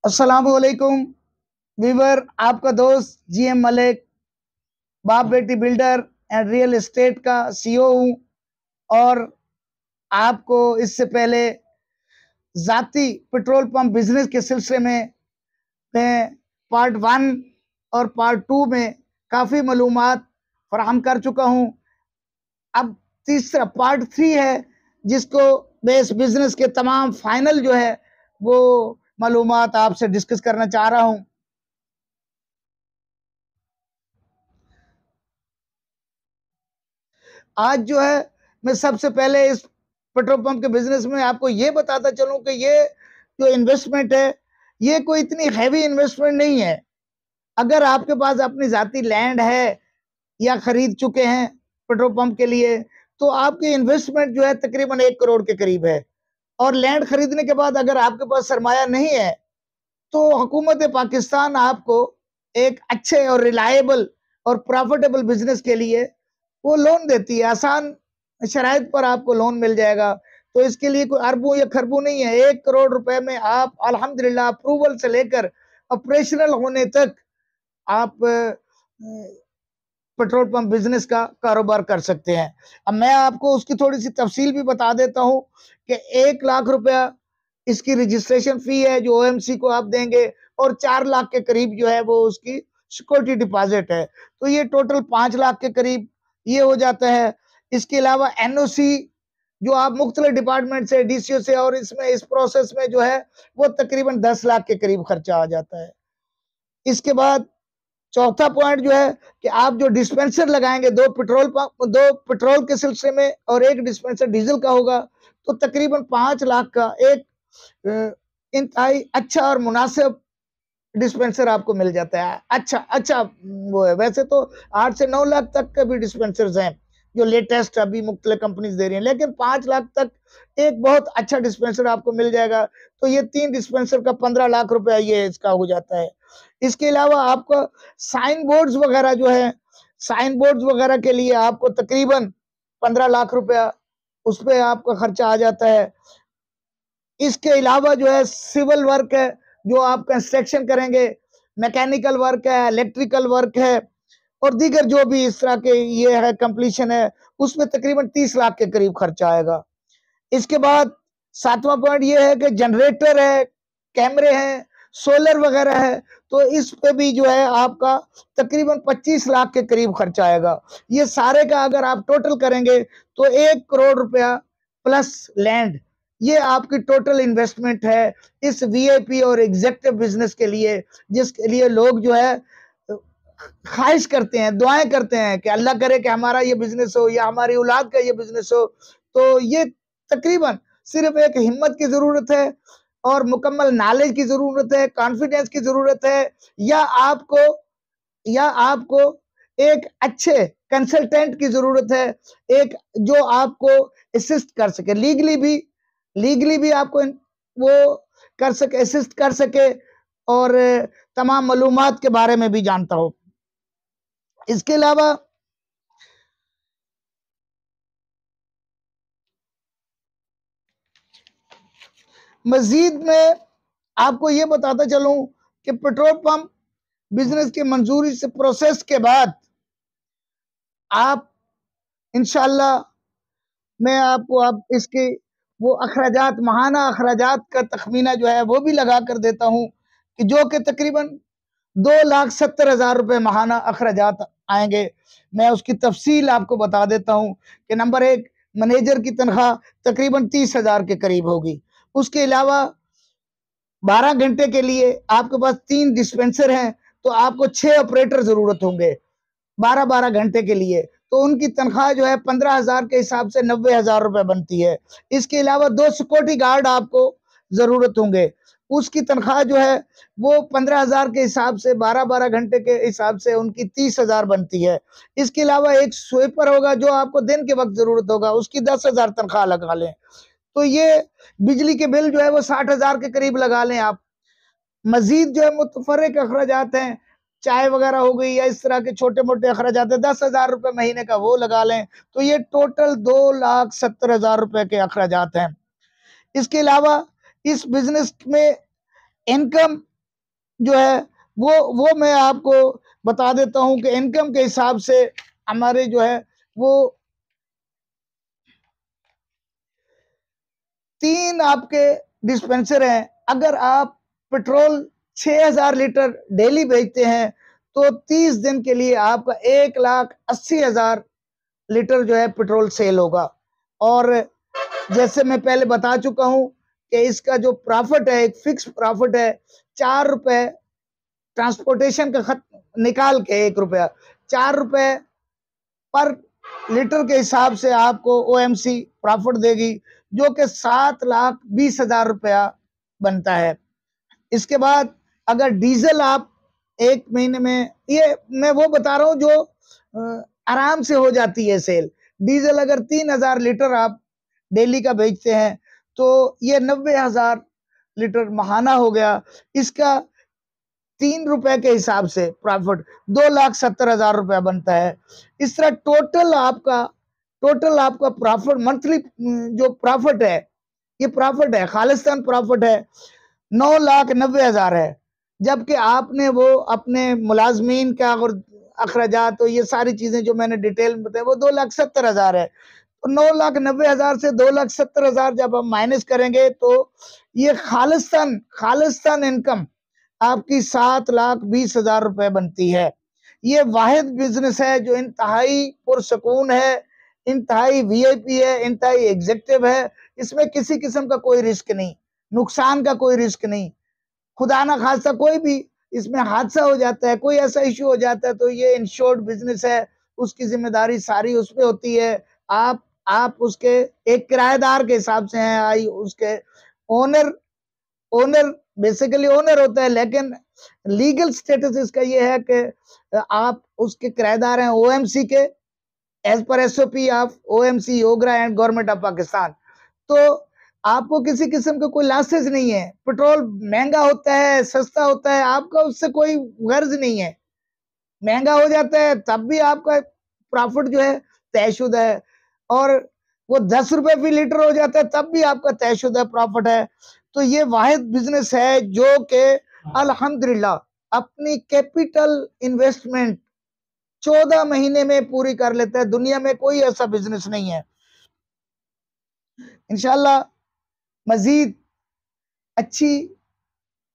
अस्सलामुअलैकुम वीवर, आपका दोस्त जीएम मलिक, बाप बेटी बिल्डर एंड रियल एस्टेट का सीईओ हूँ। और आपको इससे पहले ज़ाती पेट्रोल पंप बिजनेस के सिलसिले में मैं पार्ट 1 और पार्ट 2 में काफ़ी मालूमात फराहम कर चुका हूँ। अब तीसरा पार्ट 3 है, जिसको मैं इस बिजनेस के तमाम फाइनल जो है वो मालूमात आपसे डिस्कस करना चाह रहा हूँ। आज जो है मैं सबसे पहले इस पेट्रोल पंप के बिजनेस में आपको ये बताता चलूं कि ये जो इन्वेस्टमेंट है ये कोई इतनी हैवी इन्वेस्टमेंट नहीं है। अगर आपके पास अपनी जाती लैंड है या खरीद चुके हैं पेट्रोल पंप के लिए, तो आपकी इन्वेस्टमेंट जो है तकरीबन 1 करोड़ के करीब है। और लैंड खरीदने के बाद अगर आपके पास सरमाया नहीं है तो हुकूमत पाकिस्तान आपको एक अच्छे और रिलायबल और प्रॉफिटेबल बिजनेस के लिए वो लोन देती है। आसान शराइत पर आपको लोन मिल जाएगा। तो इसके लिए कोई अरबों या खरबों नहीं है। 1 करोड़ रुपए में आप अल्हम्दुलिल्लाह अप्रूवल से लेकर ऑपरेशनल होने तक आप पेट्रोल पंप बिजनेस का कारोबार कर सकते हैं। अब मैं आपको उसकी थोड़ी सी तफसील भी बता देता हूँ कि 1 लाख रुपया इसकी रजिस्ट्रेशन फी है जो ओएमसी को आप देंगे, और 4 लाख के करीब जो है वो उसकी सिक्योरिटी डिपॉजिट है। तो ये टोटल 5 लाख के करीब ये हो जाता है। इसके अलावा एनओसी जो आप मुख्तलिफ डिपार्टमेंट से, डीसीओ से, और इसमें इस प्रोसेस में जो है वो तकरीबन 10 लाख के करीब खर्चा आ जाता है। इसके बाद चौथा पॉइंट जो है कि आप जो डिस्पेंसर लगाएंगे, दो पेट्रोल के सिलसिले में और एक डिस्पेंसर डीजल का होगा, तो तकरीबन 5 लाख का एक इंतहाई अच्छा और मुनासिब डिस्पेंसर आपको मिल जाता है। अच्छा अच्छा वो है। वैसे तो 8 से 9 लाख तक के भी डिस्पेंसर्स हैं जो लेटेस्ट अभी मुख्तलिफ कंपनीज दे रही हैं, लेकिन 5 लाख तक एक बहुत अच्छा डिस्पेंसर आपको मिल जाएगा। तो ये 3 डिस्पेंसर का 15 लाख रुपया ये इसका हो जाता है। इसके अलावा आपका साइन बोर्ड्स वगैरह जो है, साइन बोर्ड्स वगैरह के लिए आपको तकरीबन 15 लाख रुपया उस पर आपका खर्चा आ जाता है। इसके अलावा जो है सिविल वर्क है, जो आप कंस्ट्रक्शन करेंगे, मैकेनिकल वर्क है, इलेक्ट्रिकल वर्क है, और दीगर जो भी इस तरह के ये है कंप्लीशन है, उसमें तकरीबन 30 लाख के करीब खर्चा आएगा। इसके बाद 7वां पॉइंट ये है कि जनरेटर है, कैमरे हैं, सोलर वगैरह है, तो इस पे भी जो है आपका तकरीबन 25 लाख के करीब खर्चा आएगा। ये सारे का अगर आप टोटल करेंगे तो 1 करोड़ रुपया प्लस लैंड, ये आपकी टोटल इन्वेस्टमेंट है इस वीआईपी और एग्जेक्टिव बिजनेस के लिए, जिसके लिए लोग जो है ख्वाहिश करते हैं, दुआएं करते हैं कि अल्लाह करे कि हमारा ये बिजनेस हो या हमारी औलाद का ये बिजनेस हो। तो ये तकरीबन सिर्फ एक हिम्मत की जरूरत है और मुकम्मल नॉलेज की जरूरत है, कॉन्फिडेंस की जरूरत है, या आपको या आपको एक अच्छे कंसल्टेंट की जरूरत है, एक जो आपको असिस्ट कर सके लीगली भी आपको वो कर सके, असिस्ट कर सके, और तमाम मालूमात के बारे में भी जानता हो। इसके अलावा मजीद में आपको ये बताता चलूं कि पेट्रोल पंप बिजनेस की मंजूरी से प्रोसेस के बाद आप इंशाल्लाह, मैं आपको अब इसके वो अखराजात, माहाना अखराजात का तखमीना जो है वो भी लगा कर देता हूं कि जो कि तकरीबन 2,70,000 रुपए माहाना अखराजात आएंगे। मैं उसकी तफसील आपको बता देता हूं कि नंबर 1, मैनेजर की तनख्वाह तकरीबन 30,000 के करीब होगी। उसके अलावा 12 घंटे के लिए आपके पास 3 डिस्पेंसर हैं, तो आपको 6 ऑपरेटर जरूरत होंगे 12-12 घंटे के लिए। तो उनकी तनख्वाह जो है 15,000 के हिसाब से 90,000 रुपए बनती है। इसके अलावा 2 सिक्योरिटी गार्ड आपको जरूरत होंगे, उसकी तनख्वाह जो है वो 15,000 के हिसाब से 12-12 घंटे के हिसाब से उनकी 30,000 बनती है। इसके अलावा एक स्वीपर होगा जो आपको दिन के वक्त जरूरत होगा, उसकी 10,000 तनख्वाह लगा लें। तो ये बिजली के बिल जो है वो 60,000 के करीब लगा लें आप। मजीद जो है मुतफर्रिक अखराजात हैं, चाय वगैरह हो गई या इस तरह के छोटे मोटे अखराजात है, 10,000 रुपए महीने का वो लगा लें। तो ये टोटल 2,70,000 रुपए के अखराजात हैं। इसके अलावा इस बिजनेस में इनकम जो है वो मैं आपको बता देता हूं कि इनकम के हिसाब से हमारे जो है वो 3 आपके डिस्पेंसर हैं। अगर आप पेट्रोल 6000 लीटर डेली बेचते हैं तो 30 दिन के लिए आपका 1,80,000 लीटर जो है पेट्रोल सेल होगा। और जैसे मैं पहले बता चुका हूं कि इसका जो प्रॉफिट है, एक फिक्स प्रॉफिट है, 4 रुपए ट्रांसपोर्टेशन का खत निकाल के 1 रुपया, 4 रुपए पर लीटर के हिसाब से आपको ओएमसी प्रॉफिट देगी, जो कि 7,20,000 रुपया बनता है। इसके बाद अगर डीजल आप 1 महीने में, ये मैं वो बता रहा हूं जो आराम से हो जाती है सेल। डीजल अगर 3,000 लीटर आप डेली का बेचते हैं तो ये 90,000 लीटर महाना हो गया। इसका 3 रुपए के हिसाब से प्रॉफिट 2,70,000 रुपया बनता है। इस तरह टोटल आपका प्रॉफिट मंथली जो प्रॉफिट है, ये प्रॉफिट है, खालिस्तान प्रॉफिट है 9,90,000 है। जबकि आपने वो अपने मुलाजमीन का और अखराजात तो ये सारी चीजें जो मैंने डिटेल में बताई वो 2,70,000 है। तो 9,90,000 से 2,70,000 जब हम माइनस करेंगे तो ये खालिस्तान इनकम आपकी 7,20,000 रुपए बनती है। ये वाहिद बिजनेस है जो इंतहाई पुरसकून है, इंतहाई वीआईपी है, इंतहाई एग्जेक्टिव है। इसमें किसी किस्म का कोई रिस्क नहीं, नुकसान का कोई रिस्क नहीं। खुदा ना खास्ता कोई भी इसमें हादसा हो जाता है, कोई ऐसा इश्यू हो जाता है तो ये इंश्योर्ड बिजनेस है, उसकी जिम्मेदारी सारी उस पे होती है। आप उसके एक किराएदार के हिसाब से हैं, आई उसके ओनर ओनर बेसिकली ओनर होता है, लेकिन लीगल स्टेटस इसका ये है कि आप उसके किराएदार हैं ओएमसी के, as per SOP of OMC OGRA and government of Pakistan. तो आपको किसी किस्म का कोई लासेस नहीं है। पेट्रोल महंगा होता है, सस्ता होता है, आपका उससे कोई गर्ज नहीं है। महंगा हो जाता है तब भी आपका प्रॉफिट जो है तयशुदा है, और वो 10 रुपए फी लीटर हो जाता है तब भी आपका तयशुदा प्रॉफिट है। तो ये वाहिद बिजनेस है जो कि अल्हम्दुलिल्लाह अपनी कैपिटल इन्वेस्टमेंट 14 महीने में पूरी कर लेता है। दुनिया में कोई ऐसा बिजनेस नहीं है। इंशाल्लाह मजीद अच्छी,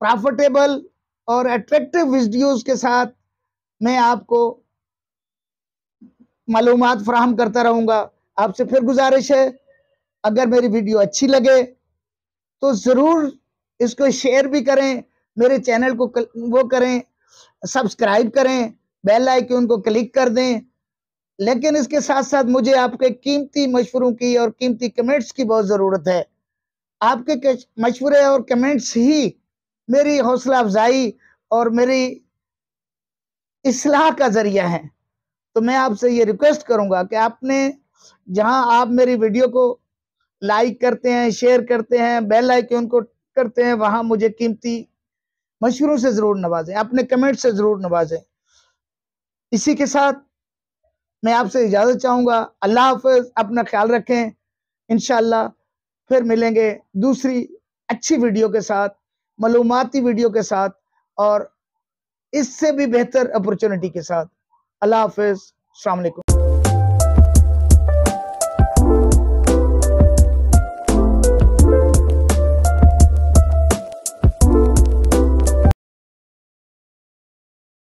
प्रॉफिटेबल और अट्रैक्टिव वीडियोस के साथ मैं आपको मालूमात फराहम करता रहूंगा। आपसे फिर गुजारिश है, अगर मेरी वीडियो अच्छी लगे तो जरूर इसको शेयर भी करें, मेरे चैनल को वो करें, सब्सक्राइब करें, बेल आइकन को क्लिक कर दें। लेकिन इसके साथ साथ मुझे आपके कीमती मशवरों की और कीमती कमेंट्स की बहुत जरूरत है। आपके मशवरे और कमेंट्स ही मेरी हौसला अफजाई और मेरी इस्लाह का जरिया है। तो मैं आपसे ये रिक्वेस्ट करूंगा कि आपने जहां आप मेरी वीडियो को लाइक करते हैं, शेयर करते हैं, बेल आइकन को करते हैं, वहां मुझे कीमती मशवरों से जरूर नवाजें, अपने कमेंट से जरूर नवाजें। इसी के साथ मैं आपसे इजाजत चाहूंगा। अल्लाह हाफिज, अपना ख्याल रखें। इंशाल्लाह फिर मिलेंगे दूसरी अच्छी वीडियो के साथ, मालूमाती वीडियो के साथ, और इससे भी बेहतर अपॉर्चुनिटी के साथ। अल्लाह हाफिज, अस्सलाम वालेकुम।